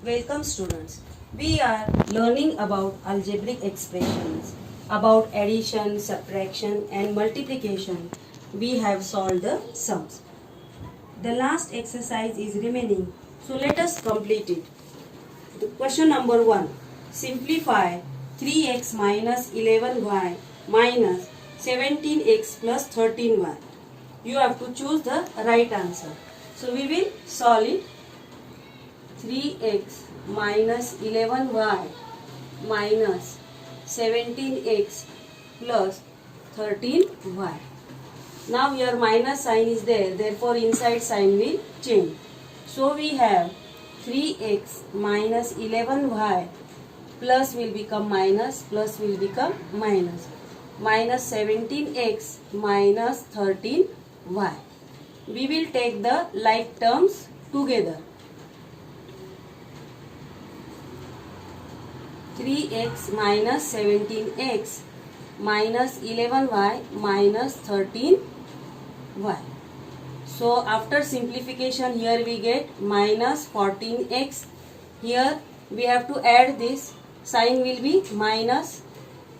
Welcome students. We are learning about algebraic expressions, about addition, subtraction and multiplication. We have solved the sums. The last exercise is remaining. So let us complete it. The question number 1. Simplify 3x minus 11y minus 17x plus 13y. You have to choose the right answer. So we will solve it. 3x minus 11y minus 17x plus 13y. Now your minus sign is there, therefore inside sign will change. So we have 3x minus 11y plus will become minus, plus will become minus. Minus 17x minus 13y. We will take the like terms together. 3x minus 17x minus 11y minus 13y. So after simplification here we get minus 14x. Here we have to add this. Sign will be minus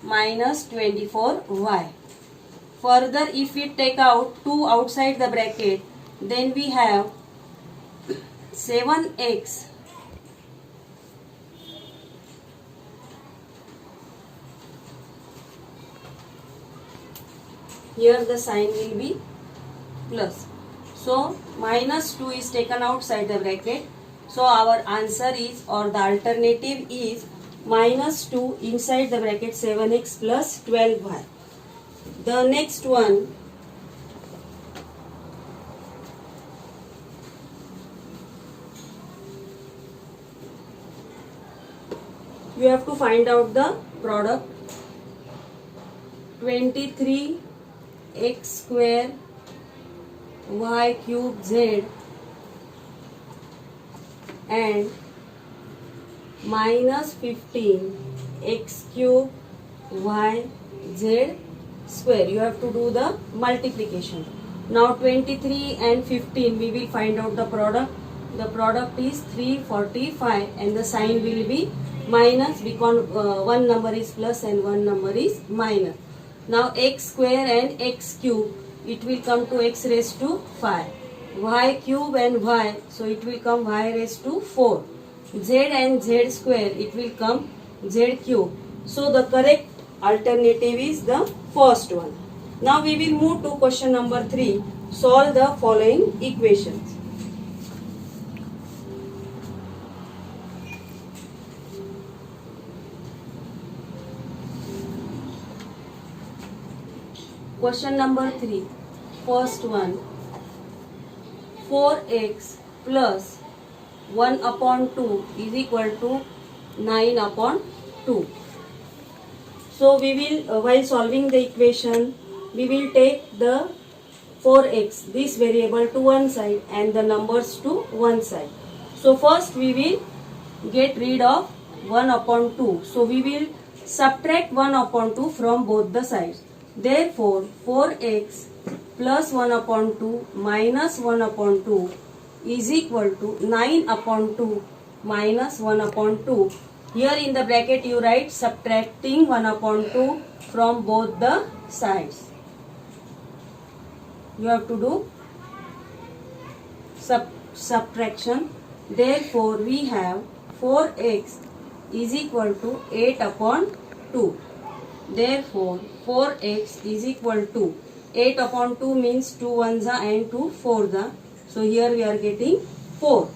24y. Further if we take out 2 outside the bracket, then we have 7x here the sign will be plus. So minus 2 is taken outside the bracket. So our answer is, or the alternative is, minus 2 inside the bracket 7x plus 12y. The next one, you have to find out the product. 23x square y cube z and minus 15x cube y z square. You have to do the multiplication. Now 23 and 15 we will find out the product. The product is 345 and the sign will be minus because one number is plus and one number is minus. Now x square and x cube, it will come to x raised to 5. Y cube and y, so it will come y raised to 4. Z and z square, it will come z cube. So the correct alternative is the first one. Now we will move to question number 3. Solve the following equations. Question number 3. First one. 4x plus 1 upon 2 is equal to 9 upon 2. So we will, while solving the equation, we will take the 4x, this variable, to one side and the numbers to one side. So first we will get rid of 1 upon 2. So we will subtract 1 upon 2 from both the sides. Therefore 4x plus 1 upon 2 minus 1 upon 2 is equal to 9 upon 2 minus 1 upon 2. Here in the bracket you write subtracting 1 upon 2 from both the sides. You have to do subtraction. Therefore we have 4x is equal to 8 upon 2. Therefore 4x is equal to 8 upon 2 means 2 ones and 2 fours. So here we are getting 4.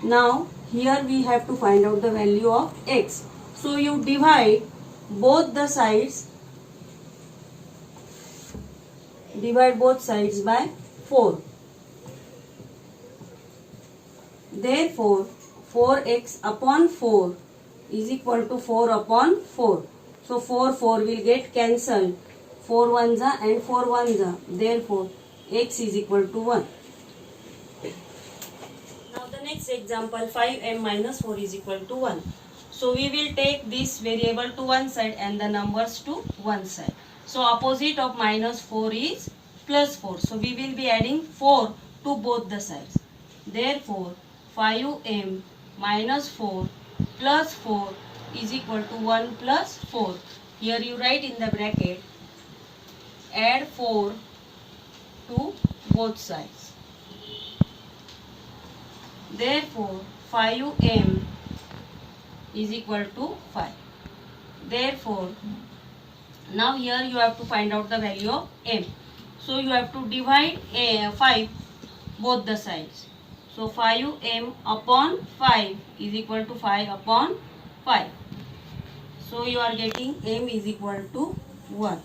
Now here we have to find out the value of x. So you divide both the sides. Divide both sides by 4. Therefore 4x upon 4 is equal to 4 upon 4. So 4 will get cancelled. 4 ones and 4 ones. Therefore x is equal to 1. Now the next example, 5m minus 4 is equal to 1. So we will take this variable to one side and the numbers to one side. So opposite of minus 4 is plus 4. So we will be adding 4 to both the sides. Therefore 5m minus 4 plus 4 is equal to 1 plus 4. Here you write in the bracket, add 4 to both sides. Therefore 5m is equal to 5. Therefore now here you have to find out the value of m. So you have to divide 5 both the sides. So 5m upon 5 is equal to 5 upon 5. So you are getting m is equal to 1.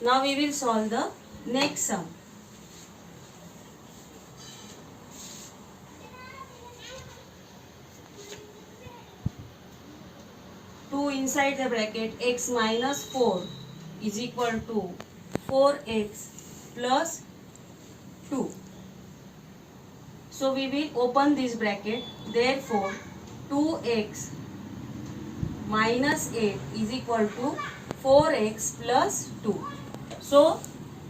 Now we will solve the next sum. Inside the bracket, x minus 4 is equal to 4x plus 2. So we will open this bracket. Therefore 2x minus 8 is equal to 4x plus 2. So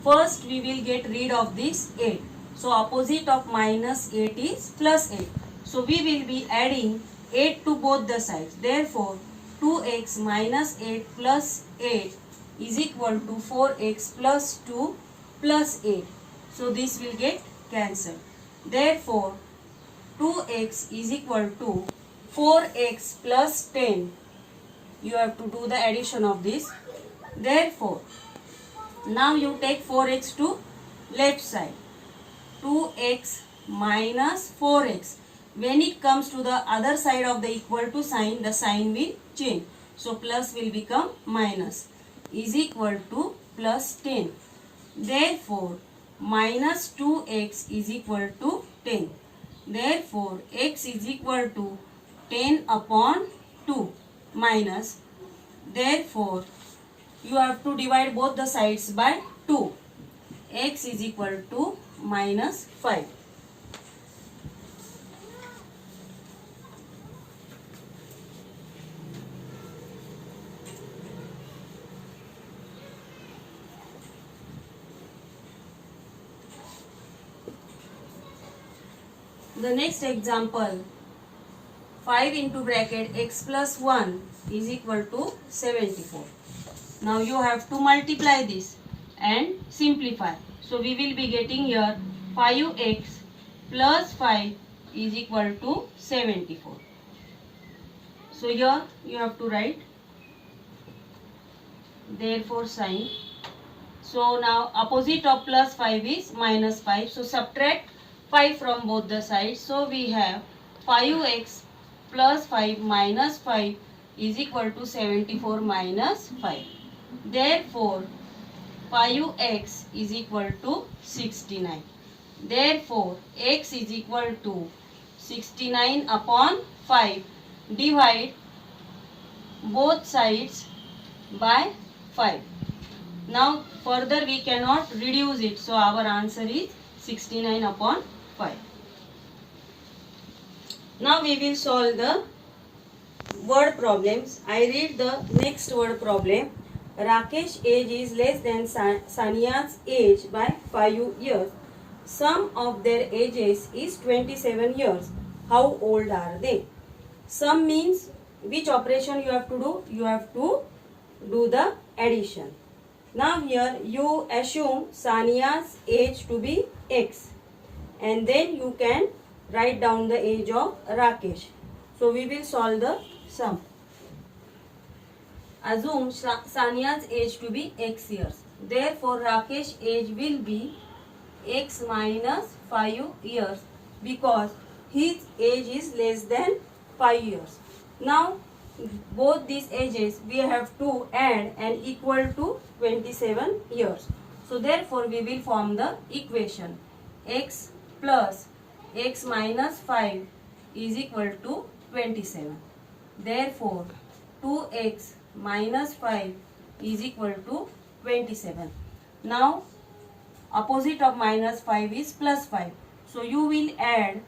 first we will get rid of this 8. So opposite of minus 8 is plus 8. So we will be adding 8 to both the sides. Therefore 2x minus 8 plus 8 is equal to 4x plus 2 plus 8. So this will get cancelled. Therefore 2x is equal to 4x plus 10. You have to do the addition of this. Therefore now you take 4x to left side. 2x minus 4x. When it comes to the other side of the equal to sign, the sign will change. So plus will become minus, is equal to plus 10. Therefore minus 2x is equal to 10. Therefore x is equal to 10 upon 2 minus. Therefore you have to divide both the sides by 2. X is equal to minus 5. The next example, 5 into bracket x plus 1 is equal to 74. Now you have to multiply this and simplify. So we will be getting here 5x plus 5 is equal to 74. So here you have to write therefore sign. So now opposite of plus 5 is minus 5. So subtract 5 from both the sides. So we have 5x plus 5 minus 5 is equal to 74 minus 5. Therefore 5x is equal to 69. Therefore x is equal to 69 upon 5. Divide both sides by 5. Now further we cannot reduce it. So our answer is 69 upon 5. Now we will solve the word problems. I read the next word problem. Rakesh's age is less than Sania's age by 5 years. Sum of their ages is 27 years. How old are they? Sum means which operation you have to do? You have to do the addition. Now here you assume Sania's age to be x. And then you can write down the age of Rakesh. So we will solve the sum. Assume Sania's age to be x years. Therefore Rakesh's age will be x minus 5 years because his age is less than 5 years. Now both these ages we have to add and equal to 27 years. So therefore we will form the equation x plus x minus 5 is equal to 27. Therefore 2x minus 5 is equal to 27. Now opposite of minus 5 is plus 5. So you will add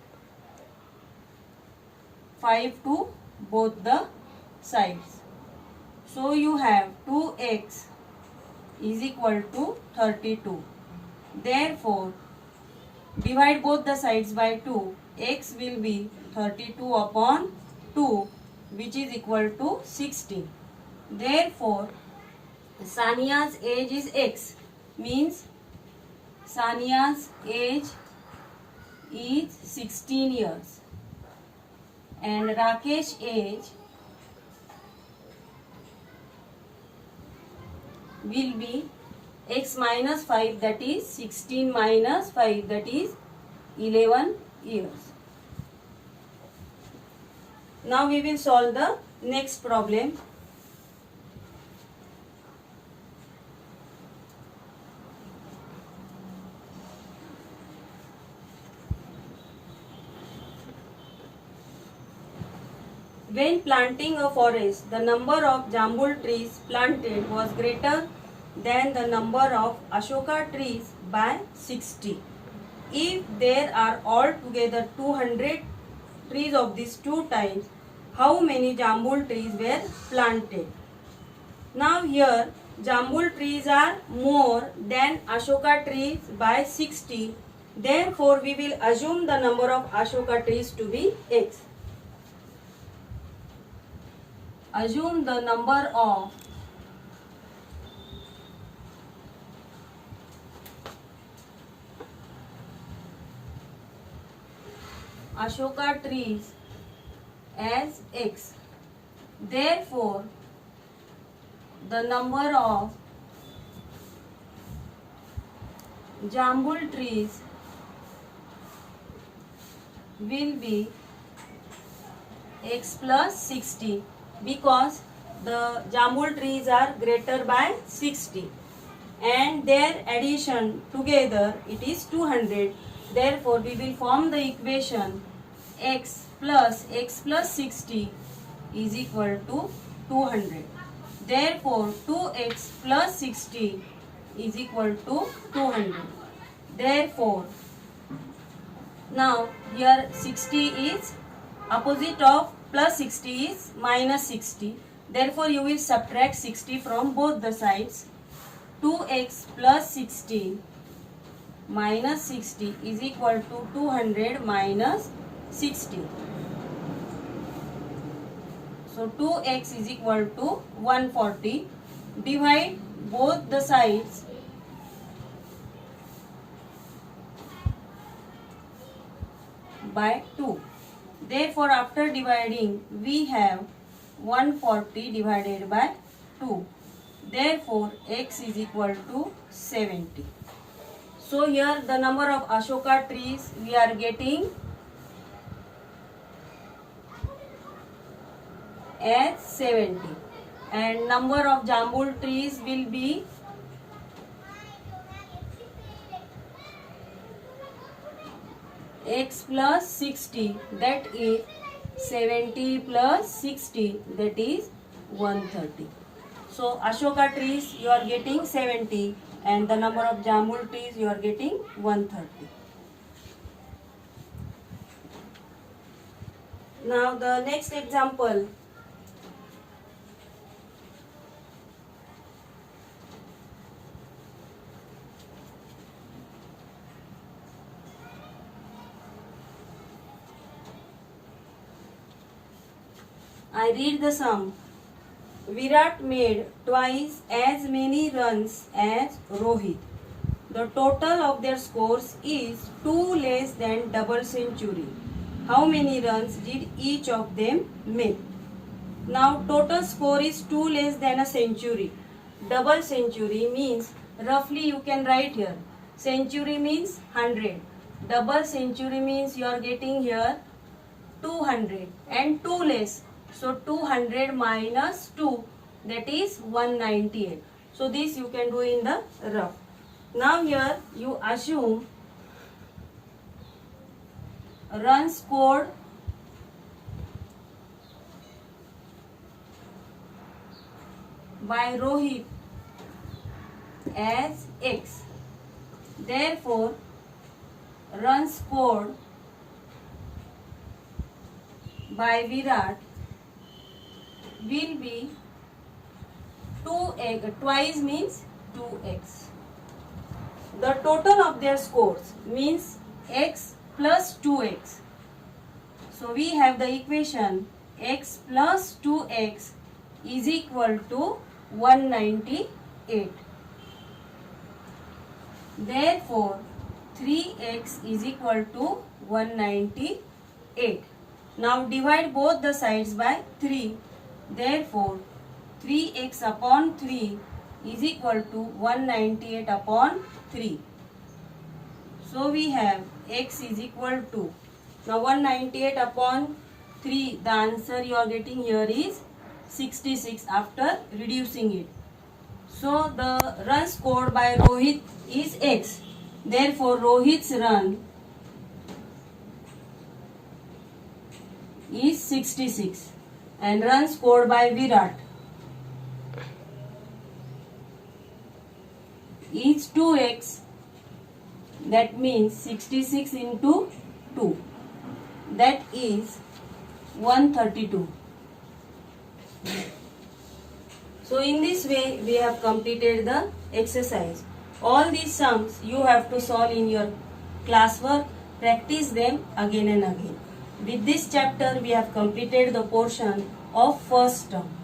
5 to both the sides. So you have 2x is equal to 32. Therefore Divide both the sides by 2. X will be 32 upon 2, which is equal to 60. Therefore, Sania's age is X. Means Sania's age is 16 years. And Rakesh's age will be X minus 5, that is 16 minus 5, that is 11 years. Now we will solve the next problem. When planting a forest, the number of jambul trees planted was greater than the number of Ashoka trees by 60. If there are altogether 200 trees of these two types, how many jambul trees were planted? Now here jambul trees are more than Ashoka trees by 60. Therefore, we will assume the number of Ashoka trees to be X. Assume the number of Ashoka trees as X. Therefore, the number of jambul trees will be X plus 60, because the jambul trees are greater by 60 and their addition together it is 200. Therefore, we will form the equation x plus 60 is equal to 200. Therefore, 2x plus 60 is equal to 200. Therefore, now here 60 is opposite of plus 60 is minus 60. Therefore, you will subtract 60 from both the sides. 2x plus 60 minus 60 is equal to 200 minus 60. So 2x is equal to 140. Divide both the sides by 2. Therefore, after dividing, we have 140 divided by 2. Therefore, x is equal to 70. So, here the number of Ashoka trees we are getting as 70. And number of jambul trees will be x plus 60, that is 70 plus 60, that is 130. So Ashoka trees you are getting 70 and the number of jambul trees you are getting 130. Now the next example. I read the sum. Virat made twice as many runs as Rohit. The total of their scores is 2 less than double century. How many runs did each of them make? Now total score is 2 less than a century. Double century means roughly you can write here. Century means 100. Double century means you are getting here 200 and 2 less. So 200 minus 2, that is 198. So this you can do in the rough. Now here you assume runs scored by Rohit as x. Therefore, runs scored by Virat will be 2x, twice means 2x. The total of their scores means x plus 2x. So we have the equation x plus 2x is equal to 198. Therefore, 3x is equal to 198. Now divide both the sides by 3. Therefore, 3x upon 3 is equal to 198 upon 3. So we have x is equal to, now 198 upon 3, the answer you are getting here is 66 after reducing it. So the run scored by Rohit is x. Therefore Rohit's run is 66 and run scored by Virat is 2x. That means 66 into 2. That is 132. So in this way we have completed the exercise. All these sums you have to solve in your classwork. Practice them again and again. With this chapter we have completed the portion of first term.